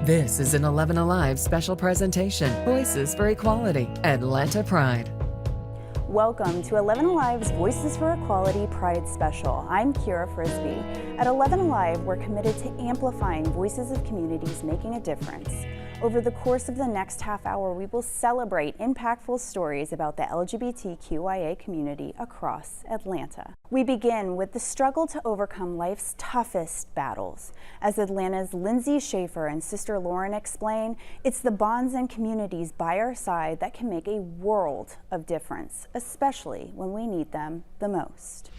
This is an 11Alive's special presentation, Voices for Equality, Atlanta Pride. Welcome to 11Alive's Voices for Equality Pride Special. I'm Kira Frisbee. At 11Alive, we're committed to amplifying voices of communities making a difference. Over the course of the next half hour, we will celebrate impactful stories about the LGBTQIA community across Atlanta. We begin with the struggle to overcome life's toughest battles. As Atlanta's Lindsay Schaefer and Sister Lauren explain, it's the bonds and communities by our side that can make a world of difference, especially when we need them the most.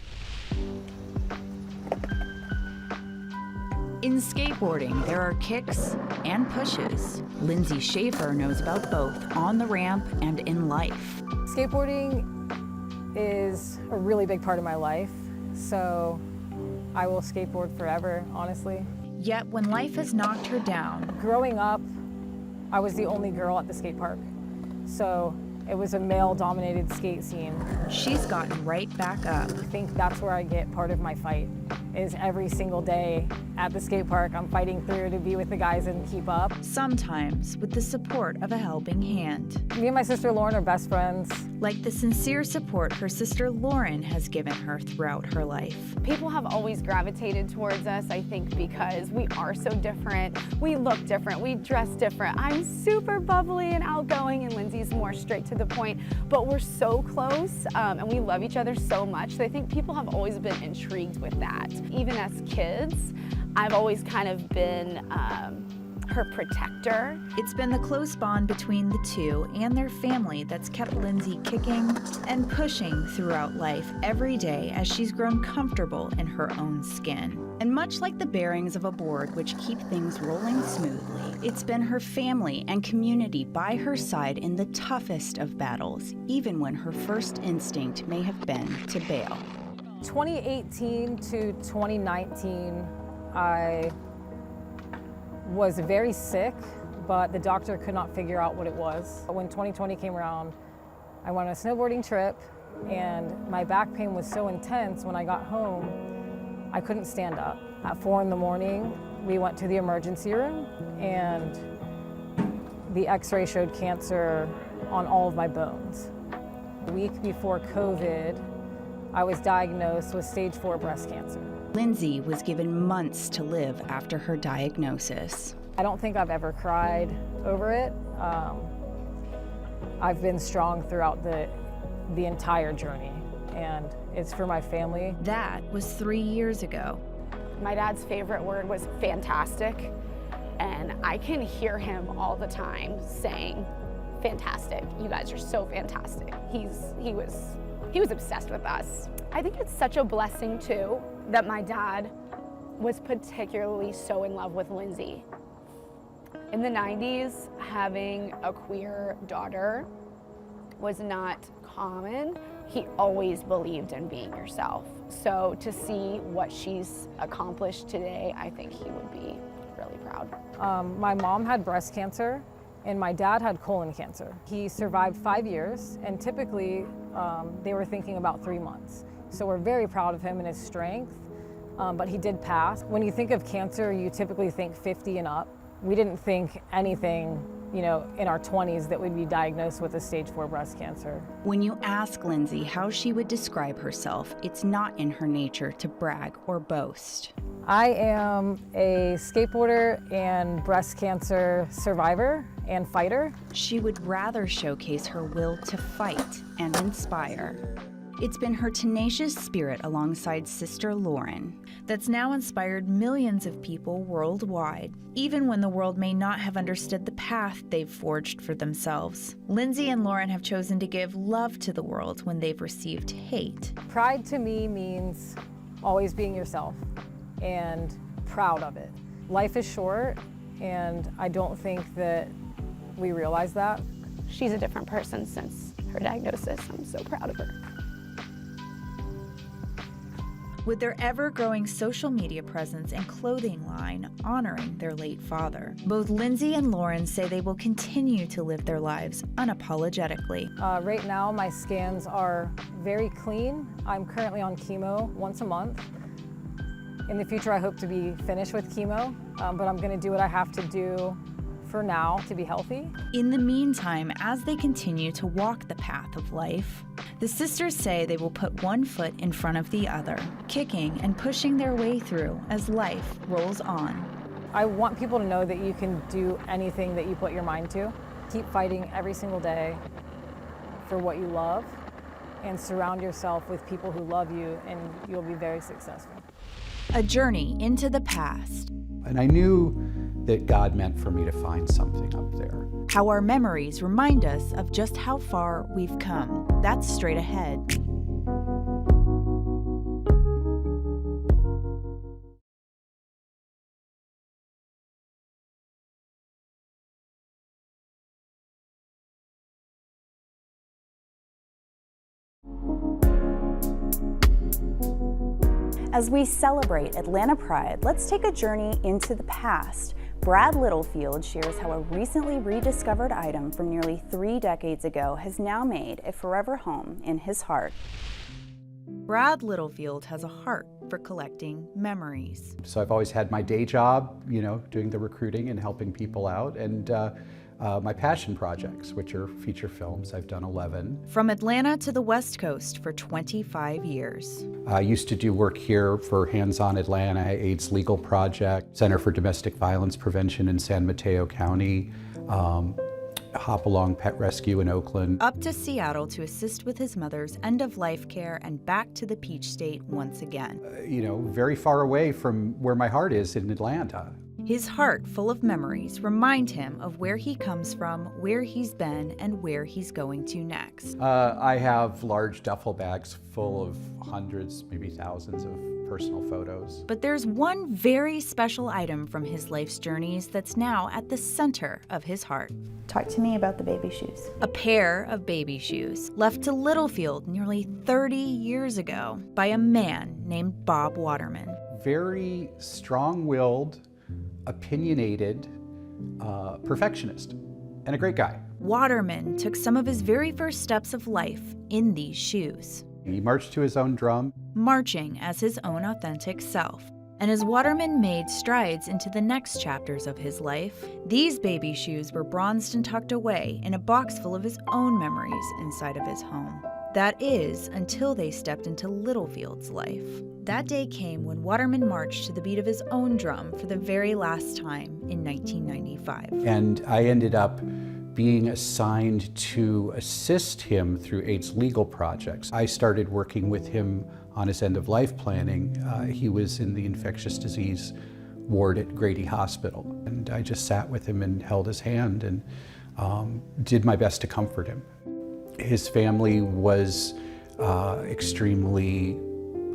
In skateboarding, there are kicks and pushes. Lindsay Schaefer knows about both on the ramp and in life. Skateboarding is a really big part of my life, so I will skateboard forever, honestly. Yet when life has knocked her down, Growing up, I was the only girl at the skate park, so it was a male-dominated skate scene. she's gotten right back up. I think that's where I get part of my fight, is every single day at the skate park, I'm fighting through to be with the guys and keep up. Sometimes with the support of a helping hand. Me and my sister Lauren are best friends. Like the sincere support her sister Lauren has given her throughout her life. People have always gravitated towards us, I think, because we are so different. We look different, we dress different. I'm super bubbly and outgoing, and Lindsay's more straight to the point, but we're so close and we love each other so much. So I think people have always been intrigued with that. Even as kids, I've always kind of been her protector. It's been the close bond between the two and their family that's kept Lindsay kicking and pushing throughout life every day as she's grown comfortable in her own skin. And much like the bearings of a board which keep things rolling smoothly, it's been her family and community by her side in the toughest of battles, even when her first instinct may have been to bail. 2018 to 2019, I was very sick, but the doctor could not figure out what it was. When 2020 came around, I went on a snowboarding trip, and my back pain was so intense when I got home, I couldn't stand up. At 4 in the morning, we went to the emergency room, and the x-ray showed cancer on all of my bones. A week before COVID, I was diagnosed with stage 4 breast cancer. Lindsay was given months to live after her diagnosis. I don't think I've ever cried over it. I've been strong throughout the entire journey, and it's for my family. That was 3 years ago. My dad's favorite word was fantastic, and I can hear him all the time saying, fantastic, you guys are so fantastic. He was obsessed with us. I think it's such a blessing too that my dad was particularly so in love with Lindsay. In the 90s, having a queer daughter was not common. He always believed in being yourself. So to see what she's accomplished today, I think he would be really proud. My mom had breast cancer, and my dad had colon cancer. He survived 5 years, and typically they were thinking about 3 months. So we're very proud of him and his strength, but he did pass. When you think of cancer, you typically think 50 and up. We didn't think anything, in our 20s that we'd be diagnosed with a stage 4 breast cancer. When you ask Lindsay how she would describe herself, it's not in her nature to brag or boast. I am a skateboarder and breast cancer survivor and fighter. She would rather showcase her will to fight and inspire. It's been her tenacious spirit alongside Sister Lauren that's now inspired millions of people worldwide, even when the world may not have understood the path they've forged for themselves. Lindsay and Lauren have chosen to give love to the world when they've received hate. Pride to me means always being yourself and proud of it. Life is short, and I don't think that we realize that. She's a different person since her diagnosis. I'm so proud of her. With their ever-growing social media presence and clothing line honoring their late father, both Lindsay and Lauren say they will continue to live their lives unapologetically. Right now, my scans are very clean. I'm currently on chemo once a month. In the future, I hope to be finished with chemo, but I'm gonna do what I have to do for now to be healthy. In the meantime, as they continue to walk the path of life, the sisters say they will put one foot in front of the other, kicking and pushing their way through as life rolls on. I want people to know that you can do anything that you put your mind to. Keep fighting every single day for what you love and surround yourself with people who love you, and you'll be very successful. A journey into the past. And I knew that God meant for me to find something up there. How our memories remind us of just how far we've come. That's straight ahead. As we celebrate Atlanta Pride, let's take a journey into the past. Brad Littlefield shares how a recently rediscovered item from nearly 3 decades ago has now made a forever home in his heart. Brad Littlefield has a heart for collecting memories. So I've always had my day job, doing the recruiting and helping people out, and my passion projects, which are feature films. I've done 11. From Atlanta to the West Coast for 25 years. I used to do work here for Hands On Atlanta, AIDS Legal Project, Center for Domestic Violence Prevention in San Mateo County, Hop Along Pet Rescue in Oakland. Up to Seattle to assist with his mother's end-of-life care, and back to the Peach State once again. Very far away from where my heart is in Atlanta. His heart full of memories remind him of where he comes from, where he's been, and where he's going to next. I have large duffel bags full of hundreds, maybe thousands of personal photos. But there's one very special item from his life's journeys that's now at the center of his heart. Talk to me about the baby shoes. A pair of baby shoes left to Littlefield nearly 30 years ago by a man named Bob Waterman. Very strong-willed, opinionated, perfectionist, and a great guy. Waterman took some of his very first steps of life in these shoes. He marched to his own drum. Marching as his own authentic self. And as Waterman made strides into the next chapters of his life, these baby shoes were bronzed and tucked away in a box full of his own memories inside of his home. That is, until they stepped into Littlefield's life. That day came when Waterman marched to the beat of his own drum for the very last time in 1995. And I ended up being assigned to assist him through AIDS legal projects. I started working with him on his end-of-life planning. He was in the infectious disease ward at Grady Hospital. And I just sat with him and held his hand and did my best to comfort him. His family was extremely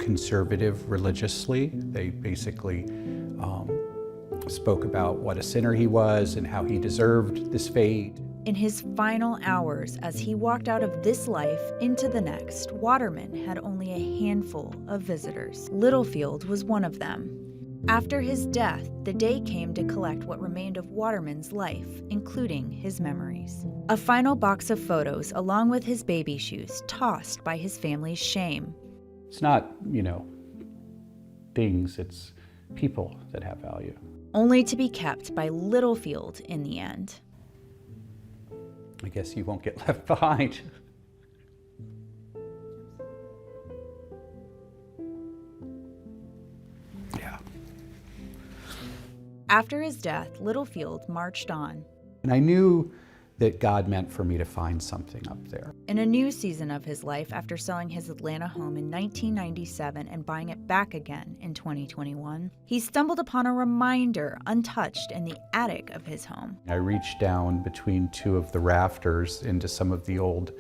conservative religiously. They basically spoke about what a sinner he was and how he deserved this fate. In his final hours, as he walked out of this life into the next, Waterman had only a handful of visitors. Littlefield was one of them. After his death, the day came to collect what remained of Waterman's life, including his memories. A final box of photos, along with his baby shoes, tossed by his family's shame. It's not, things, it's people that have value. Only to be kept by Littlefield in the end. I guess you won't get left behind. Yeah. After his death, Littlefield marched on. And I knew that God meant for me to find something up there. In a new season of his life, after selling his Atlanta home in 1997 and buying it back again in 2021, he stumbled upon a reminder untouched in the attic of his home. I reached down between two of the rafters into some of the old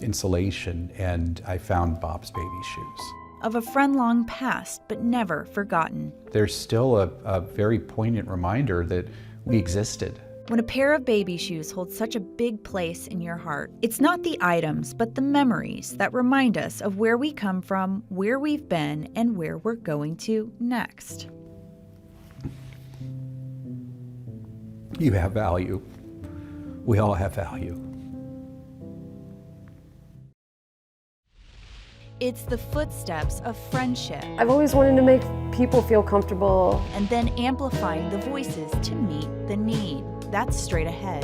insulation, and I found Bob's baby shoes. Of a friend long past, but never forgotten. There's still a very poignant reminder that we existed. When a pair of baby shoes holds such a big place in your heart, it's not the items, but the memories that remind us of where we come from, where we've been, and where we're going to next. You have value. We all have value. It's the footsteps of friendship. I've always wanted to make people feel comfortable. And then amplifying the voices to meet the need. That's straight ahead.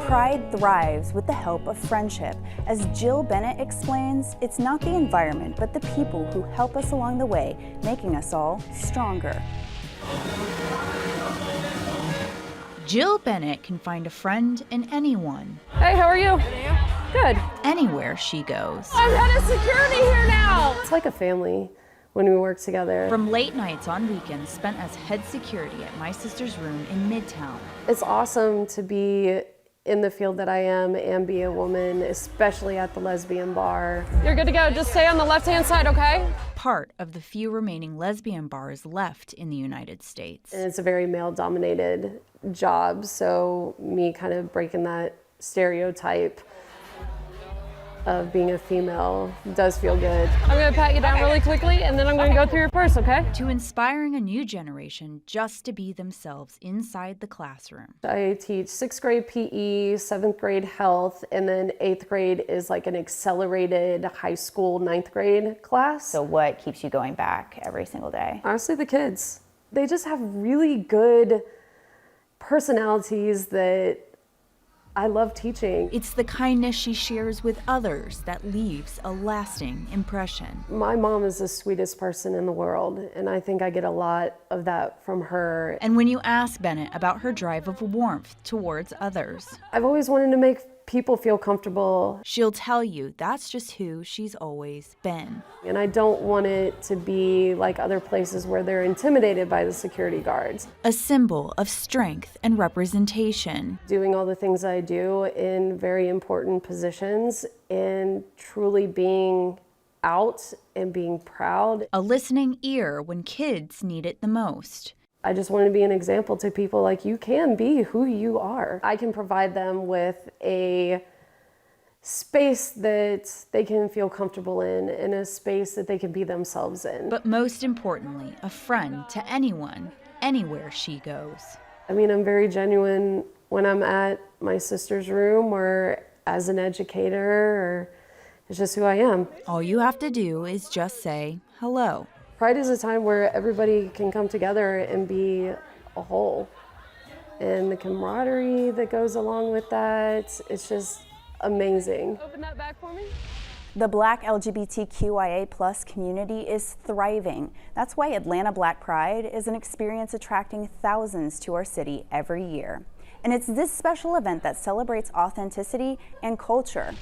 Pride thrives with the help of friendship. As Jill Bennett explains, it's not the environment, but the people who help us along the way, making us all stronger. Jill Bennett can find a friend in anyone. Hey, how are you? Good. Anywhere she goes. I'm head of security here now. It's like a family when we work together. From late nights on weekends spent as head security at my sister's room in Midtown. It's awesome to be in the field that I am and be a woman, especially at the lesbian bar. You're good to go. Just stay on the left-hand side, okay? Part of the few remaining lesbian bars left in the United States. And it's a very male-dominated job, so me kind of breaking that stereotype of being a female does feel good. I'm gonna pat you down really quickly, and then I'm gonna go through your purse, okay? To inspiring a new generation just to be themselves inside the classroom. I teach 6th grade PE, 7th grade health, and then 8th grade is like an accelerated high school 9th grade class. So what keeps you going back every single day? Honestly, the kids. They just have really good personalities that I love teaching. It's the kindness she shares with others that leaves a lasting impression. My mom is the sweetest person in the world, and I think I get a lot of that from her. And when you ask Bennett about her drive of warmth towards others, I've always wanted to make people feel comfortable. She'll tell you that's just who she's always been. And I don't want it to be like other places where they're intimidated by the security guards. A symbol of strength and representation. Doing all the things I do in very important positions and truly being out and being proud. A listening ear when kids need it the most. I just want to be an example to people, like, you can be who you are. I can provide them with a space that they can feel comfortable in and a space that they can be themselves in. But most importantly, a friend to anyone, anywhere she goes. I mean, I'm very genuine when I'm at my sister's room or as an educator, or it's just who I am. All you have to do is just say hello. Pride is a time where everybody can come together and be a whole. And the camaraderie that goes along with that, it's just amazing. Open that back for me. The Black LGBTQIA+ community is thriving. That's why Atlanta Black Pride is an experience attracting thousands to our city every year. And it's this special event that celebrates authenticity and culture.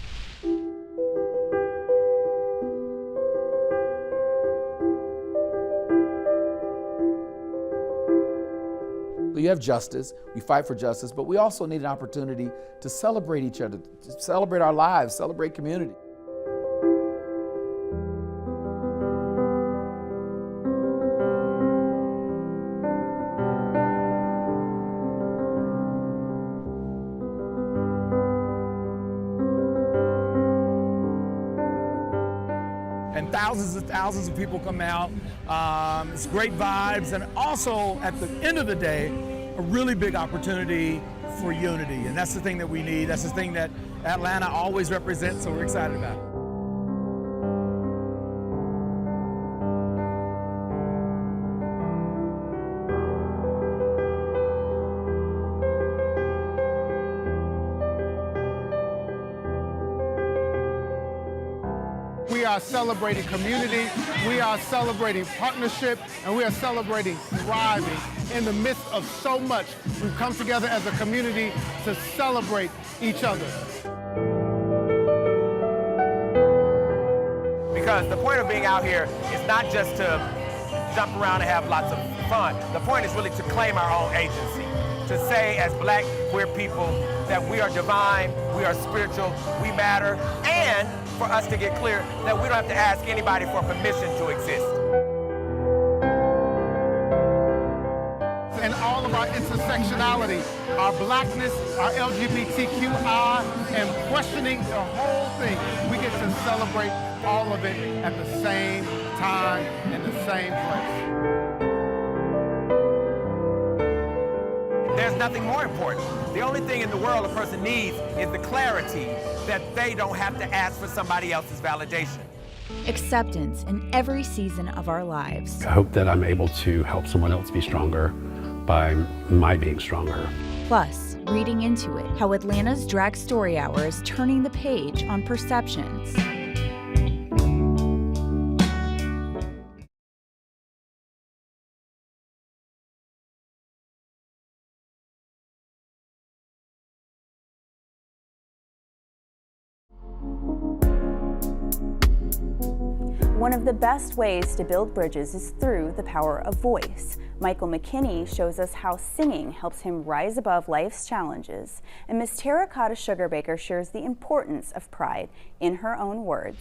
You have justice, we fight for justice, but we also need an opportunity to celebrate each other, to celebrate our lives, celebrate community. And thousands of people come out. It's great vibes, and also at the end of the day, a really big opportunity for unity. And that's the thing that we need. That's the thing that Atlanta always represents, so we're excited about it. We are celebrating community, we are celebrating partnership, and we are celebrating thriving in the midst of so much. We've come together as a community to celebrate each other. Because the point of being out here is not just to jump around and have lots of fun. The point is really to claim our own agency, to say as Black, queer people that we are divine, we are spiritual, we matter, and for us to get clear that we don't have to ask anybody for permission to exist. And all of our intersectionality, our Blackness, our LGBTQI, and questioning the whole thing, we get to celebrate all of it at the same time in the same place. There's nothing more important. The only thing in the world a person needs is the clarity that they don't have to ask for somebody else's validation. Acceptance in every season of our lives. I hope that I'm able to help someone else be stronger by my being stronger. Plus, reading into it, how Atlanta's Drag Story Hour is turning the page on perceptions. One of the best ways to build bridges is through the power of voice. Michael McKinney shows us how singing helps him rise above life's challenges, and Miss Terracotta Sugarbaker shares the importance of pride in her own words.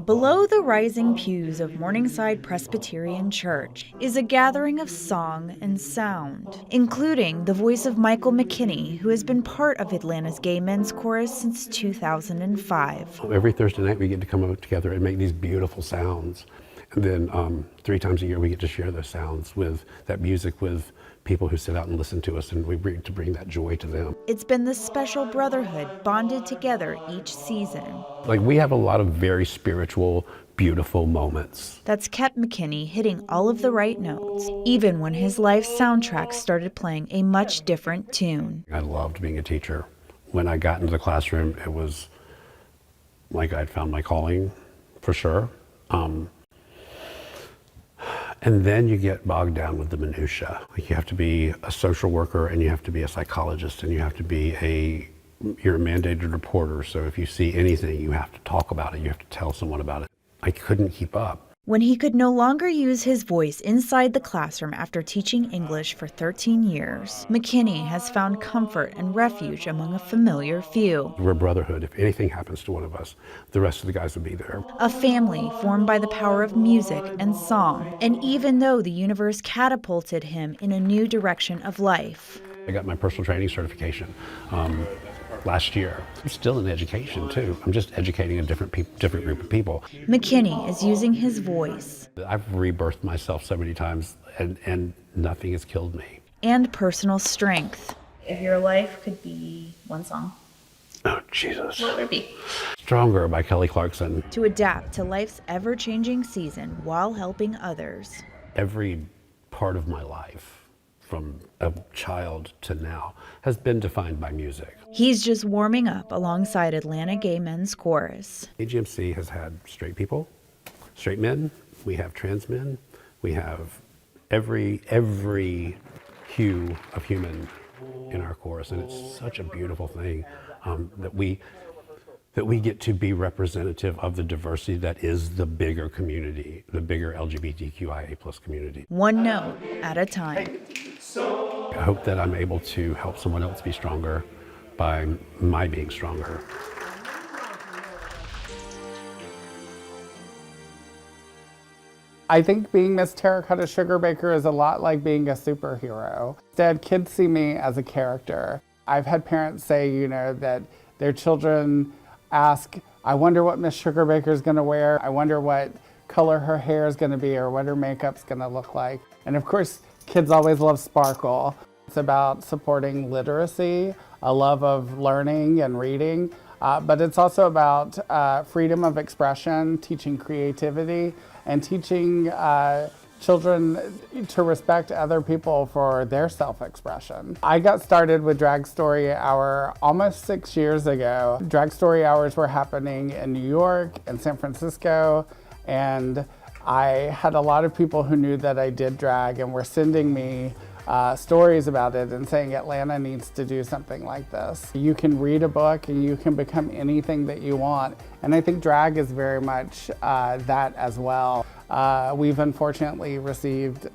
Below the rising pews of Morningside Presbyterian Church is a gathering of song and sound, including the voice of Michael McKinney, who has been part of Atlanta's Gay Men's Chorus since 2005. Every Thursday night we get to come up together and make these beautiful sounds. And then 3 times a year we get to share those sounds with that music with people who sit out and listen to us, and we bring that joy to them. It's been this special brotherhood bonded together each season. Like, we have a lot of very spiritual, beautiful moments. That's kept McKinney hitting all of the right notes, even when his life's soundtrack started playing a much different tune. I loved being a teacher. When I got into the classroom, it was like I'd found my calling, for sure. And then you get bogged down with the minutia. Like, you have to be a social worker, and you have to be a psychologist, and you have to be you're a mandated reporter. So if you see anything, you have to talk about it. You have to tell someone about it. I couldn't keep up. When he could no longer use his voice inside the classroom after teaching English for 13 years, McKinney has found comfort and refuge among a familiar few. We're a brotherhood. If anything happens to one of us, the rest of the guys will be there. A family formed by the power of music and song. And even though the universe catapulted him in a new direction of life, I got my personal training certification last year. I'm still in education too. I'm just educating a different group of people. McKinney is using his voice. I've rebirthed myself so many times, and nothing has killed me. And personal strength. If your life could be one song, oh, Jesus. what would it be? Stronger by Kelly Clarkson. To adapt to life's ever-changing season while helping others. Every part of my life, from a child to now, has been defined by music. He's just warming up alongside Atlanta Gay Men's Chorus. AGMC has had straight people, straight men, we have trans men, we have every hue of human in our chorus, and it's such a beautiful thing that we get to be representative of the diversity that is the bigger community, the bigger LGBTQIA+ community. One note at a time. I hope that I'm able to help someone else be stronger by my being stronger. I think being Miss Terracotta Sugarbaker is a lot like being a superhero. Instead, kids see me as a character. I've had parents say, that their children ask, I wonder what Miss Sugarbaker is going to wear. I wonder what color her hair is going to be or what her makeup's going to look like. And of course, kids always love sparkle. It's about supporting literacy, a love of learning and reading, but it's also about freedom of expression, teaching creativity, and teaching children to respect other people for their self-expression. I got started with Drag Story Hour almost 6 years ago. Drag Story Hours were happening in New York and San Francisco, and I had a lot of people who knew that I did drag and were sending me stories about it and saying Atlanta needs to do something like this. You can read a book and you can become anything that you want, and I think drag is very much that as well. We've unfortunately received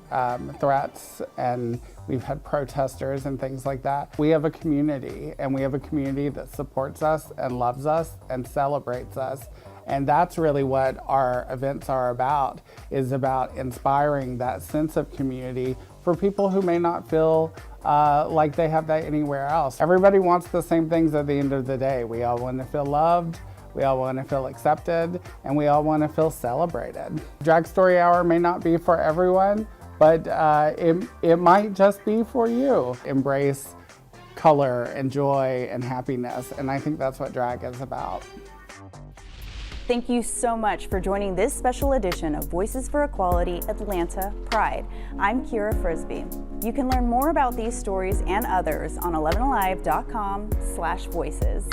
threats, and we've had protesters and things like that. We have a community, and we have a community that supports us and loves us and celebrates us. And that's really what our events are about, is about inspiring that sense of community for people who may not feel like they have that anywhere else. Everybody wants the same things at the end of the day. We all want to feel loved, we all want to feel accepted, and we all want to feel celebrated. Drag Story Hour may not be for everyone, but it might just be for you. Embrace color and joy and happiness, and I think that's what drag is about. Thank you so much for joining this special edition of Voices for Equality Atlanta Pride. I'm Kira Frisbee. You can learn more about these stories and others on 11alive.com/voices.